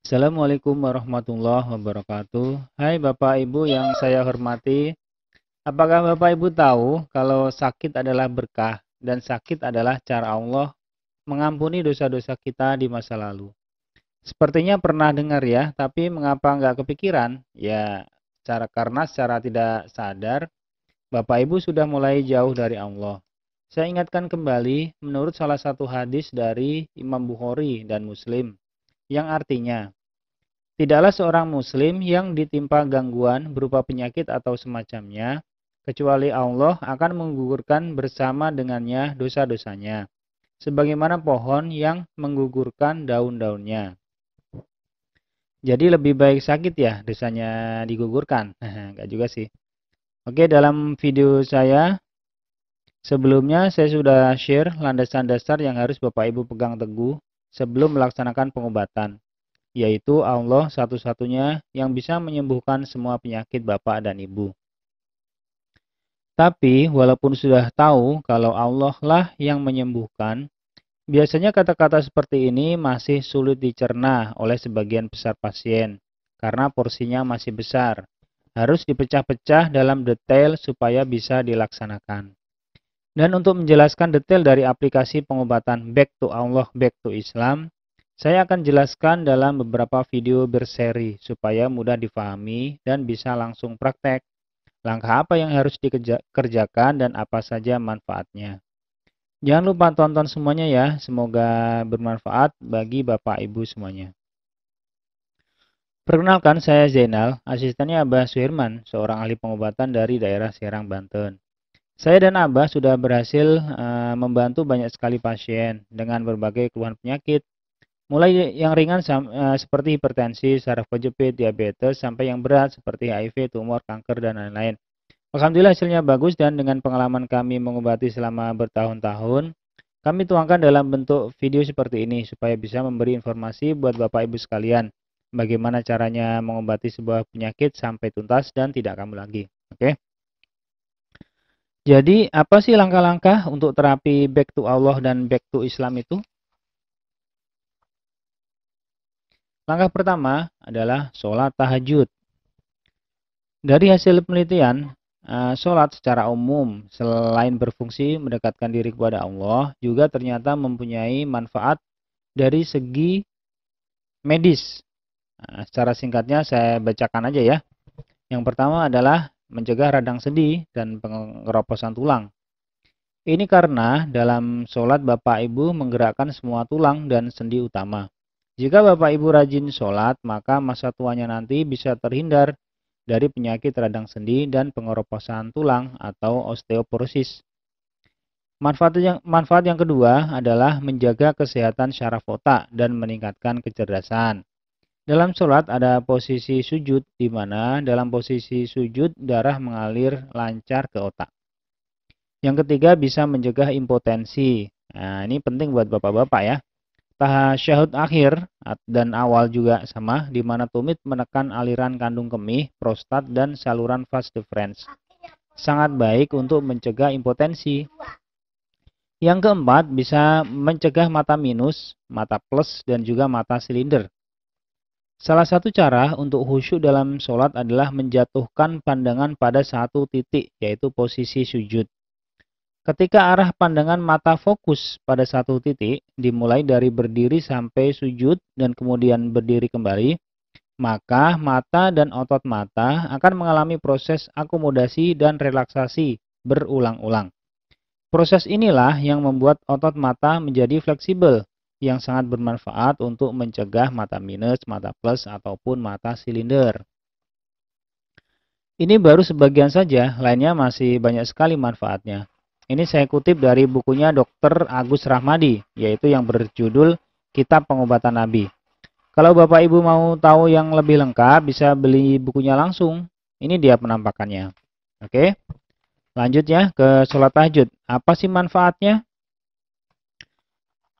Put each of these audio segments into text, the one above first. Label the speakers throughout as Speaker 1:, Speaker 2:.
Speaker 1: Assalamualaikum warahmatullahi wabarakatuh. Hai Bapak Ibu yang saya hormati. Apakah Bapak Ibu tahu kalau sakit adalah berkah dan sakit adalah cara Allah mengampuni dosa-dosa kita di masa lalu? Sepertinya pernah dengar ya, tapi mengapa nggak kepikiran? Ya, karena secara tidak sadar Bapak Ibu sudah mulai jauh dari Allah. Saya ingatkan kembali menurut salah satu hadis dari Imam Bukhari dan Muslim yang artinya tidaklah seorang muslim yang ditimpa gangguan berupa penyakit atau semacamnya, kecuali Allah akan menggugurkan bersama dengannya dosa-dosanya, sebagaimana pohon yang menggugurkan daun-daunnya. Jadi lebih baik sakit ya dosanya digugurkan. Enggak juga sih. Oke, dalam video saya sebelumnya saya sudah share landasan dasar yang harus Bapak Ibu pegang teguh sebelum melaksanakan pengobatan, yaitu Allah satu-satunya yang bisa menyembuhkan semua penyakit Bapak dan Ibu. Tapi, walaupun sudah tahu kalau Allah lah yang menyembuhkan, biasanya kata-kata seperti ini masih sulit dicerna oleh sebagian besar pasien, karena porsinya masih besar. Harus dipecah-pecah dalam detail supaya bisa dilaksanakan. Dan untuk menjelaskan detail dari aplikasi pengobatan Back to Allah, Back to Islam, saya akan jelaskan dalam beberapa video berseri supaya mudah difahami dan bisa langsung praktek. Langkah apa yang harus dikerjakan dan apa saja manfaatnya. Jangan lupa tonton semuanya ya, semoga bermanfaat bagi Bapak Ibu semuanya. Perkenalkan, saya Zainal, asistennya Abah Suherman, seorang ahli pengobatan dari daerah Serang, Banten. Saya dan Abah sudah berhasil membantu banyak sekali pasien dengan berbagai keluhan penyakit, mulai yang ringan seperti hipertensi, saraf kejepit, diabetes, sampai yang berat seperti HIV, tumor, kanker, dan lain-lain. Alhamdulillah hasilnya bagus dan dengan pengalaman kami mengobati selama bertahun-tahun, kami tuangkan dalam bentuk video seperti ini supaya bisa memberi informasi buat Bapak Ibu sekalian bagaimana caranya mengobati sebuah penyakit sampai tuntas dan tidak kambuh lagi. Oke. Jadi, apa sih langkah-langkah untuk terapi back to Allah dan back to Islam itu? Langkah pertama adalah sholat tahajud. Dari hasil penelitian, sholat secara umum selain berfungsi mendekatkan diri kepada Allah, juga ternyata mempunyai manfaat dari segi medis. Secara singkatnya saya bacakan aja ya. Yang pertama adalah mencegah radang sendi dan pengeroposan tulang. Ini karena dalam sholat Bapak Ibu menggerakkan semua tulang dan sendi utama. Jika Bapak Ibu rajin sholat, maka masa tuanya nanti bisa terhindar dari penyakit radang sendi dan pengeroposan tulang atau osteoporosis. Manfaat yang kedua adalah menjaga kesehatan syaraf otak dan meningkatkan kecerdasan. Dalam sholat ada posisi sujud, di mana dalam posisi sujud darah mengalir lancar ke otak. Yang ketiga bisa mencegah impotensi. Nah, ini penting buat bapak-bapak ya. Tasyahud akhir dan awal juga sama, di mana tumit menekan aliran kandung kemih, prostat, dan saluran vas deferens. Sangat baik untuk mencegah impotensi. Yang keempat bisa mencegah mata minus, mata plus, dan juga mata silinder. Salah satu cara untuk khusyuk dalam sholat adalah menjatuhkan pandangan pada satu titik, yaitu posisi sujud. Ketika arah pandangan mata fokus pada satu titik, dimulai dari berdiri sampai sujud dan kemudian berdiri kembali, maka mata dan otot mata akan mengalami proses akomodasi dan relaksasi berulang-ulang. Proses inilah yang membuat otot mata menjadi fleksibel, yang sangat bermanfaat untuk mencegah mata minus, mata plus, ataupun mata silinder. Ini baru sebagian saja, lainnya masih banyak sekali manfaatnya. Ini saya kutip dari bukunya Dr. Agus Rahmadi, yaitu yang berjudul Kitab Pengobatan Nabi. Kalau Bapak Ibu mau tahu yang lebih lengkap, bisa beli bukunya langsung. Ini dia penampakannya. Oke, lanjut ya ke sholat tahajud. Apa sih manfaatnya?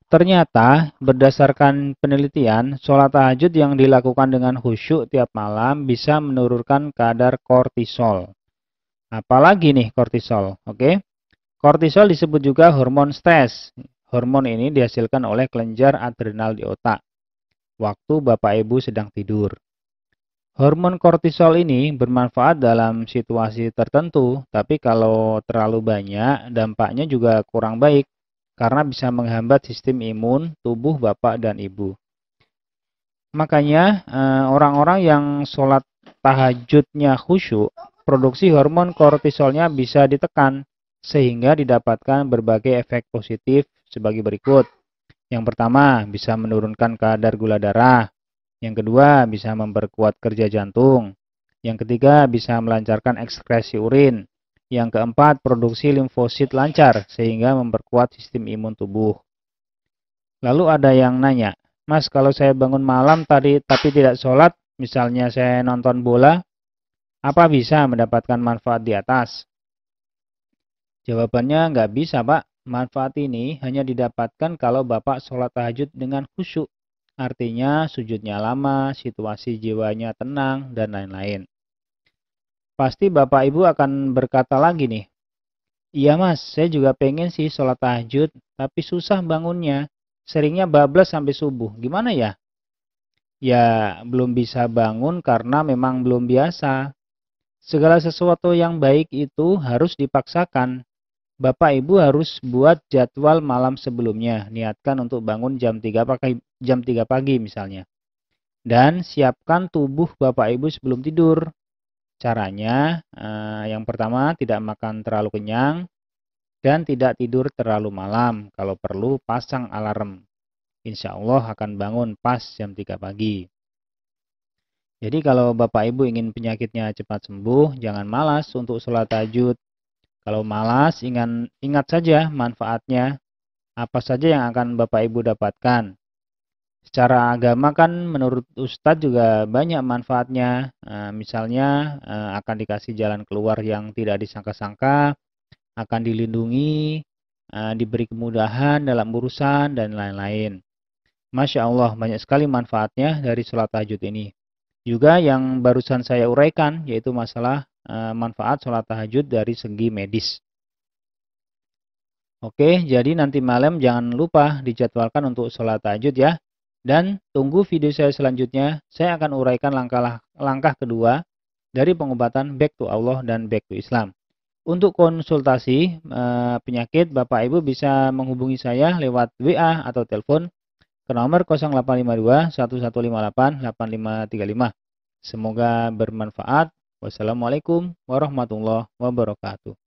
Speaker 1: Ternyata, berdasarkan penelitian, sholat tahajud yang dilakukan dengan khusyuk tiap malam bisa menurunkan kadar kortisol. Apalagi nih kortisol, oke? Kortisol disebut juga hormon stres. Hormon ini dihasilkan oleh kelenjar adrenal di otak. waktu Bapak Ibu sedang tidur. Hormon kortisol ini bermanfaat dalam situasi tertentu, tapi kalau terlalu banyak, dampaknya juga kurang baik karena bisa menghambat sistem imun tubuh Bapak dan Ibu. Makanya orang-orang yang sholat tahajudnya khusyuk, produksi hormon kortisolnya bisa ditekan sehingga didapatkan berbagai efek positif sebagai berikut. Yang pertama, bisa menurunkan kadar gula darah. Yang kedua, bisa memperkuat kerja jantung. Yang ketiga, bisa melancarkan ekskresi urin. Yang keempat, produksi limfosit lancar sehingga memperkuat sistem imun tubuh. Lalu ada yang nanya, Mas, kalau saya bangun malam tadi tapi tidak sholat, misalnya saya nonton bola, apa bisa mendapatkan manfaat di atas? Jawabannya nggak bisa, Pak. Manfaat ini hanya didapatkan kalau Bapak sholat tahajud dengan khusyuk. Artinya sujudnya lama, situasi jiwanya tenang, dan lain-lain. Pasti Bapak Ibu akan berkata lagi nih, iya Mas, saya juga pengen sih sholat tahajud, tapi susah bangunnya. Seringnya bablas sampai subuh. Gimana ya? Ya, belum bisa bangun karena memang belum biasa. Segala sesuatu yang baik itu harus dipaksakan. Bapak Ibu harus buat jadwal malam sebelumnya. Niatkan untuk bangun jam 3 pagi misalnya. Dan siapkan tubuh Bapak Ibu sebelum tidur. Caranya, yang pertama tidak makan terlalu kenyang dan tidak tidur terlalu malam. Kalau perlu pasang alarm. Insya Allah akan bangun pas jam 3 pagi. Jadi kalau Bapak Ibu ingin penyakitnya cepat sembuh, jangan malas untuk sholat tahajud. Kalau malas, ingat saja manfaatnya. Apa saja yang akan Bapak Ibu dapatkan. Secara agama kan menurut Ustadz juga banyak manfaatnya. Misalnya akan dikasih jalan keluar yang tidak disangka-sangka, akan dilindungi, diberi kemudahan dalam urusan, dan lain-lain. Masya Allah, banyak sekali manfaatnya dari sholat tahajud ini. Juga yang barusan saya uraikan, yaitu masalah manfaat sholat tahajud dari segi medis. Oke, jadi nanti malam jangan lupa dijadwalkan untuk sholat tahajud ya. Dan tunggu video saya selanjutnya, saya akan uraikan langkah kedua dari pengobatan back to Allah dan back to Islam. Untuk konsultasi penyakit, Bapak Ibu bisa menghubungi saya lewat WA atau telepon ke nomor 0852 1158 8535. Semoga bermanfaat. Wassalamualaikum warahmatullahi wabarakatuh.